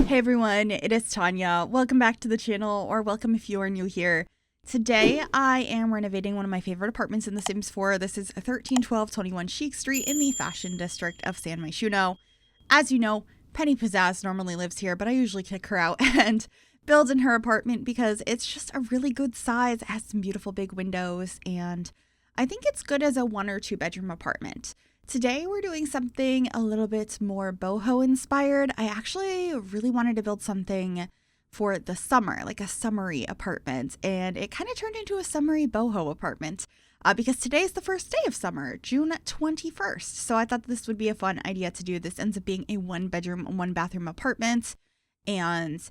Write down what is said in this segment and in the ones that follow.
Hey everyone, it is Tanya. Welcome back to the channel, or welcome if you are new here. Today I am renovating one of my favorite apartments in The Sims 4. This is 131221 Chic Street in the Fashion District of San Myshuno. As you know, Penny Pizzazz normally lives here, but I usually kick her out and build in her apartment because it's just a really good size. It has some beautiful big windows, and I think it's good as a 1 or 2 bedroom apartment. Today we're doing something a little bit more boho inspired. I actually really wanted to build something for the summer, like a summery apartment, and it kind of turned into a summery boho apartment because today is the first day of summer, June 21st. So I thought this would be a fun idea to do. This ends up being a 1 bedroom, 1 bathroom apartment, and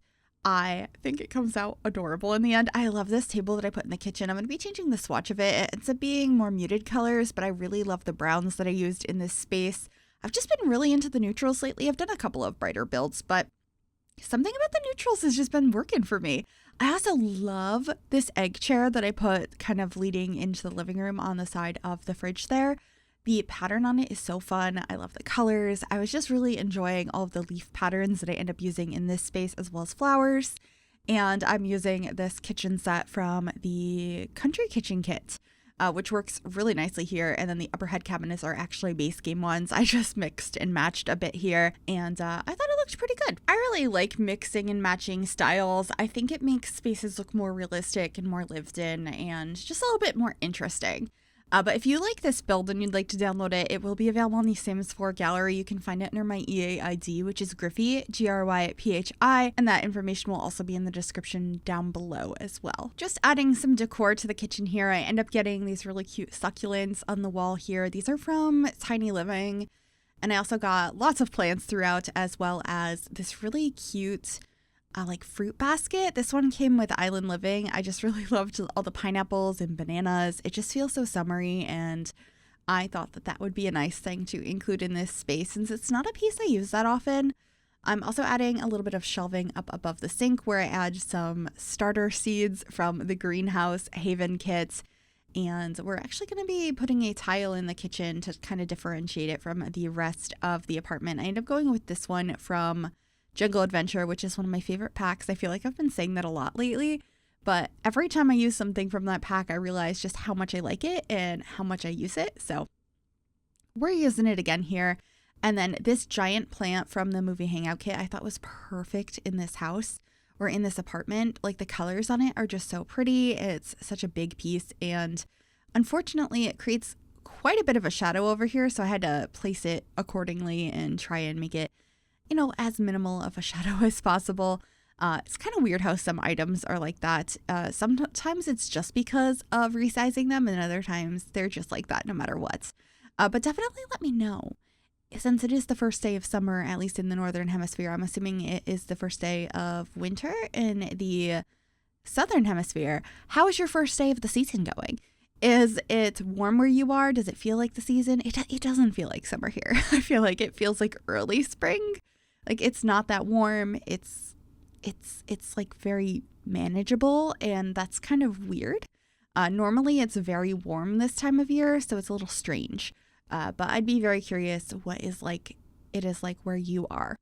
I think it comes out adorable in the end. I love this table that I put in the kitchen. I'm going to be changing the swatch of it. It ends up being more muted colors, but I really love the browns that I used in this space. I've just been really into the neutrals lately. I've done a couple of brighter builds, but something about the neutrals has just been working for me. I also love this egg chair that I put kind of leading into the living room on the side of the fridge there. The pattern on it is so fun. I love the colors. I was just really enjoying all of the leaf patterns that I end up using in this space, as well as flowers. And I'm using this kitchen set from the Country Kitchen Kit, which works really nicely here. And then the upper head cabinets are actually base game ones. I just mixed and matched a bit here, and I thought it looked pretty good. I really like mixing and matching styles. I think it makes spaces look more realistic and more lived in and just a little bit more interesting. But if you like this build and you'd like to download it, it will be available on the Sims 4 gallery. You can find it under my EA ID, which is Gryphi, Gryphi, and that information will also be in the description down below as well. Just adding some decor to the kitchen here, I end up getting these really cute succulents on the wall here. These are from Tiny Living, and I also got lots of plants throughout, as well as this really cute like fruit basket. This one came with Island Living. I just really loved all the pineapples and bananas. It just feels so summery, and I thought that that would be a nice thing to include in this space since it's not a piece I use that often. I'm also adding a little bit of shelving up above the sink where I add some starter seeds from the greenhouse Haven kit, and we're actually going to be putting a tile in the kitchen to kind of differentiate it from the rest of the apartment. I end up going with this one from Jungle Adventure, which is one of my favorite packs. I feel like I've been saying that a lot lately, but every time I use something from that pack, I realize just how much I like it and how much I use it. So we're using it again here. And then this giant plant from the movie Hangout kit, I thought was perfect in this house or in this apartment. Like the colors on it are just so pretty. It's such a big piece, and unfortunately it creates quite a bit of a shadow over here. So I had to place it accordingly and try and make it, you know, as minimal of a shadow as possible. It's kind of weird how some items are like that. Sometimes it's just because of resizing them, and other times they're just like that no matter what. But definitely let me know. Since it is the first day of summer, at least in the Northern Hemisphere, I'm assuming it is the first day of winter in the Southern Hemisphere. How is your first day of the season going? Is it warm where you are? Does it feel like the season? It doesn't feel like summer here. I feel like it feels like early spring. Like it's not that warm. It's like very manageable, and that's kind of weird. Normally it's very warm this time of year, so it's a little strange. But I'd be very curious what it is like where you are.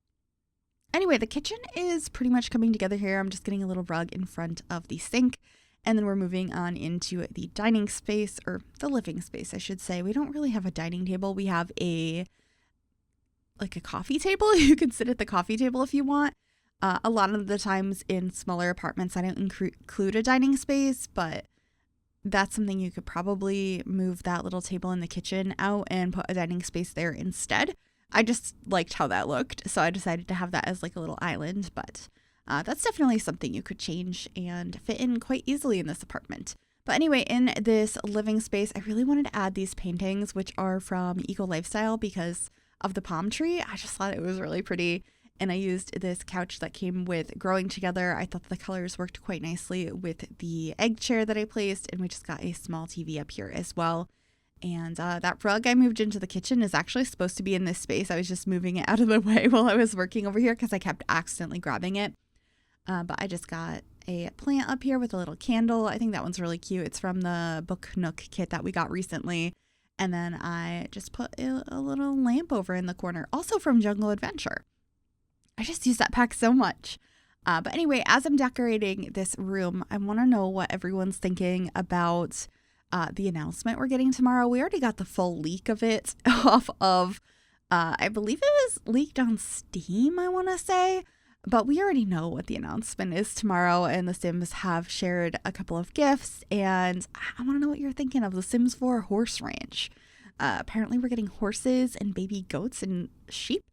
Anyway, the kitchen is pretty much coming together here. I'm just getting a little rug in front of the sink, and then we're moving on into the dining space, or the living space, I should say. We don't really have a dining table. We have a coffee table. You can sit at the coffee table if you want. A lot of the times in smaller apartments, I don't include a dining space, but that's something you could probably move that little table in the kitchen out and put a dining space there instead. I just liked how that looked, so I decided to have that as like a little island, but that's definitely something you could change and fit in quite easily in this apartment. But anyway, in this living space, I really wanted to add these paintings, which are from Eco Lifestyle because of the palm tree. I just thought it was really pretty, and I used this couch that came with Growing Together. I thought the colors worked quite nicely with the egg chair that I placed, and we just got a small TV up here as well. And that rug I moved into the kitchen is actually supposed to be in this space. I was just moving it out of the way while I was working over here because I kept accidentally grabbing it. But I just got a plant up here with a little candle. I think that one's really cute. It's from the Book Nook kit that we got recently. And then I just put a little lamp over in the corner, also from Jungle Adventure. I just use that pack so much. But anyway, as I'm decorating this room, I want to know what everyone's thinking about the announcement we're getting tomorrow. We already got the full leak of it off of, I believe it was leaked on Steam, I want to say. But we already know what the announcement is tomorrow, and the Sims have shared a couple of gifts, and I want to know what you're thinking of the Sims 4 Horse Ranch. Apparently we're getting horses and baby goats and sheep,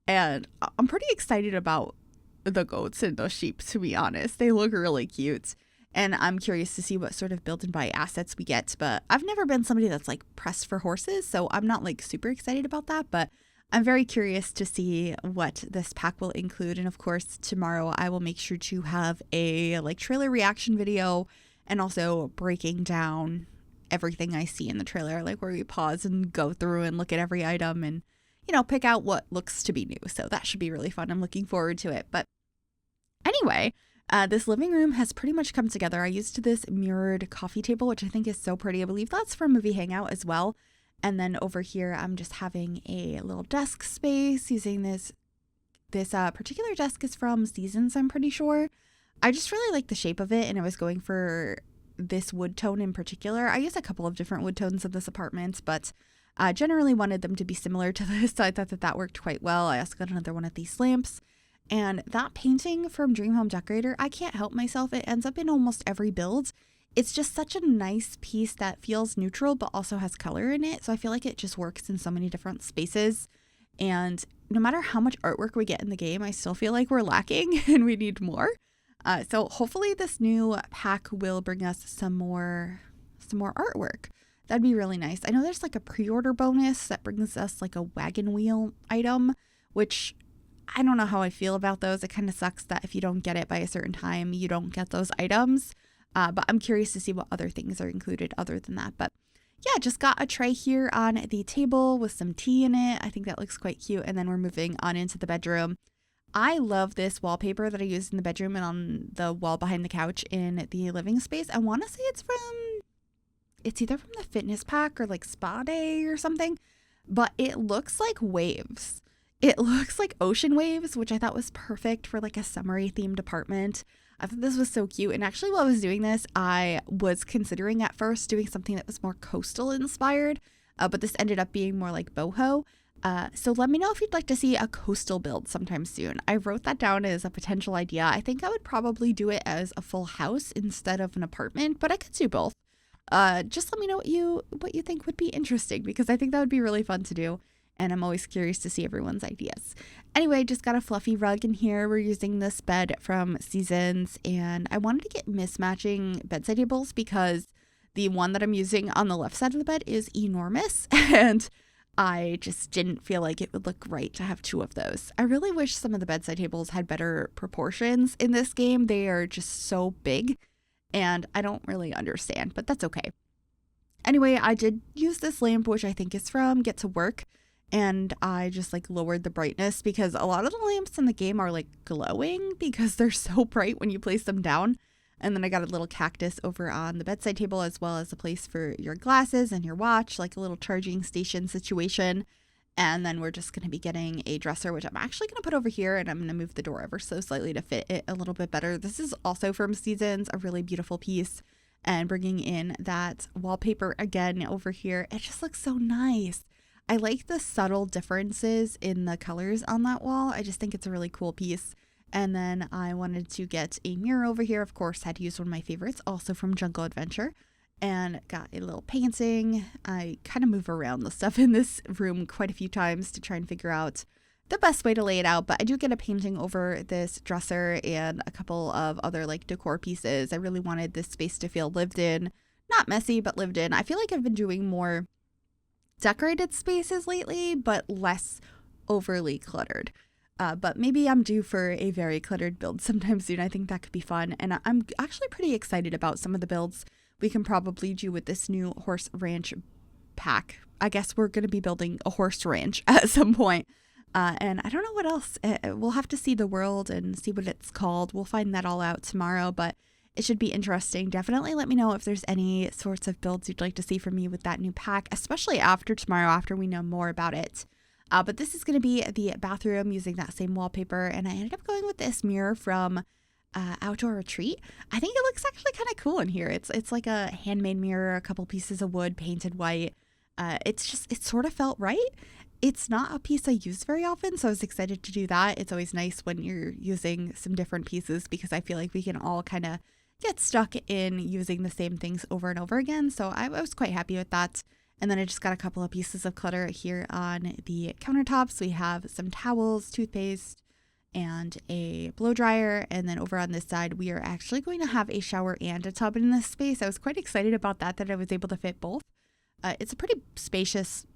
and I'm pretty excited about the goats and the sheep, to be honest. They look really cute, and I'm curious to see what sort of build and buy assets we get, but I've never been somebody that's like pressed for horses, so I'm not like super excited about that, but I'm very curious to see what this pack will include. And of course, tomorrow I will make sure to have a like trailer reaction video and also breaking down everything I see in the trailer, like where we pause and go through and look at every item and, you know, pick out what looks to be new. So that should be really fun. I'm looking forward to it. But anyway, this living room has pretty much come together. I used this mirrored coffee table, which I think is so pretty. I believe that's from Movie Hangout as well. And then over here, I'm just having a little desk space using this particular desk is from Seasons, I'm pretty sure. I just really like the shape of it, and I was going for this wood tone in particular. I use a couple of different wood tones in this apartment, but I generally wanted them to be similar to this, so I thought that worked quite well. I also got another one of these lamps. And that painting from Dream Home Decorator, I can't help myself. It ends up in almost every build. It's just such a nice piece that feels neutral but also has color in it. So I feel like it just works in so many different spaces. And no matter how much artwork we get in the game, I still feel like we're lacking and we need more. So hopefully this new pack will bring us some more artwork. That'd be really nice. I know there's like a pre-order bonus that brings us like a wagon wheel item, which I don't know how I feel about those. It kind of sucks that if you don't get it by a certain time, you don't get those items. But I'm curious to see what other things are included other than that. But yeah, just got a tray here on the table with some tea in it. I think that looks quite cute. And then we're moving on into the bedroom. I love this wallpaper that I used in the bedroom and on the wall behind the couch in the living space. I want to say it's either from the fitness pack or like spa day or something, but it looks like waves. It looks like ocean waves, which I thought was perfect for like a summery themed apartment. I thought this was so cute. And actually while I was doing this, I was considering at first doing something that was more coastal inspired, but this ended up being more like boho. So let me know if you'd like to see a coastal build sometime soon. I wrote that down as a potential idea. I think I would probably do it as a full house instead of an apartment, but I could do both. Just let me know what you think would be interesting, because I think that would be really fun to do. And I'm always curious to see everyone's ideas. Anyway, just got a fluffy rug in here. We're using this bed from Seasons, and I wanted to get mismatching bedside tables because the one that I'm using on the left side of the bed is enormous, and I just didn't feel like it would look right to have two of those. I really wish some of the bedside tables had better proportions in this game. They are just so big, and I don't really understand, but that's okay. Anyway, I did use this lamp, which I think is from Get to Work. And I just like lowered the brightness because a lot of the lamps in the game are like glowing because they're so bright when you place them down. And then I got a little cactus over on the bedside table, as well as a place for your glasses and your watch, like a little charging station situation. And then we're just going to be getting a dresser, which I'm actually going to put over here, and I'm going to move the door ever so slightly to fit it a little bit better. This is also from Seasons, a really beautiful piece. And bringing in that wallpaper again over here, it just looks so nice. I like the subtle differences in the colors on that wall. I just think it's a really cool piece. And then I wanted to get a mirror over here. Of course, had to use one of my favorites, also from Jungle Adventure. And got a little painting. I kind of move around the stuff in this room quite a few times to try and figure out the best way to lay it out. But I do get a painting over this dresser and a couple of other like decor pieces. I really wanted this space to feel lived in. Not messy, but lived in. I feel like I've been doing more decorated spaces lately, but less overly cluttered. But maybe I'm due for a very cluttered build sometime soon. I think that could be fun. And I'm actually pretty excited about some of the builds we can probably do with this new horse ranch pack. I guess we're going to be building a horse ranch at some point. And I don't know what else. We'll have to see the world and see what it's called. We'll find that all out tomorrow, but it should be interesting. Definitely let me know if there's any sorts of builds you'd like to see from me with that new pack, especially after tomorrow, after we know more about it. But this is going to be the bathroom using that same wallpaper. And I ended up going with this mirror from Outdoor Retreat. I think it looks actually kind of cool in here. It's like a handmade mirror, a couple pieces of wood painted white. It sort of felt right. It's not a piece I use very often, so I was excited to do that. It's always nice when you're using some different pieces because I feel like we can all kind of get stuck in using the same things over and over again. So I was quite happy with that. And then I just got a couple of pieces of clutter here on the countertops. We have some towels, toothpaste, and a blow dryer. And then over on this side, we are actually going to have a shower and a tub in this space. I was quite excited about that I was able to fit both. It's a pretty spacious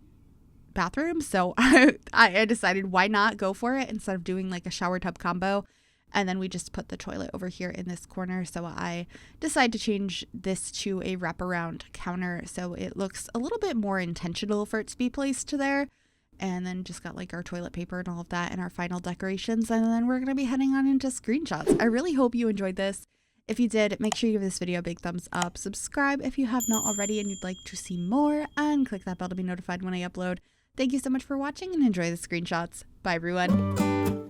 bathroom, so I decided why not go for it instead of doing like a shower tub combo. And then we just put the toilet over here in this corner, so I decided to change this to a wraparound counter so it looks a little bit more intentional for it to be placed to there. And then just got like our toilet paper and all of that and our final decorations, and then we're going to be heading on into screenshots. I really hope you enjoyed this. If you did, make sure you give this video a big thumbs up, subscribe if you have not already and you'd like to see more, and click that bell to be notified when I upload. Thank you so much for watching and enjoy the screenshots. Bye everyone.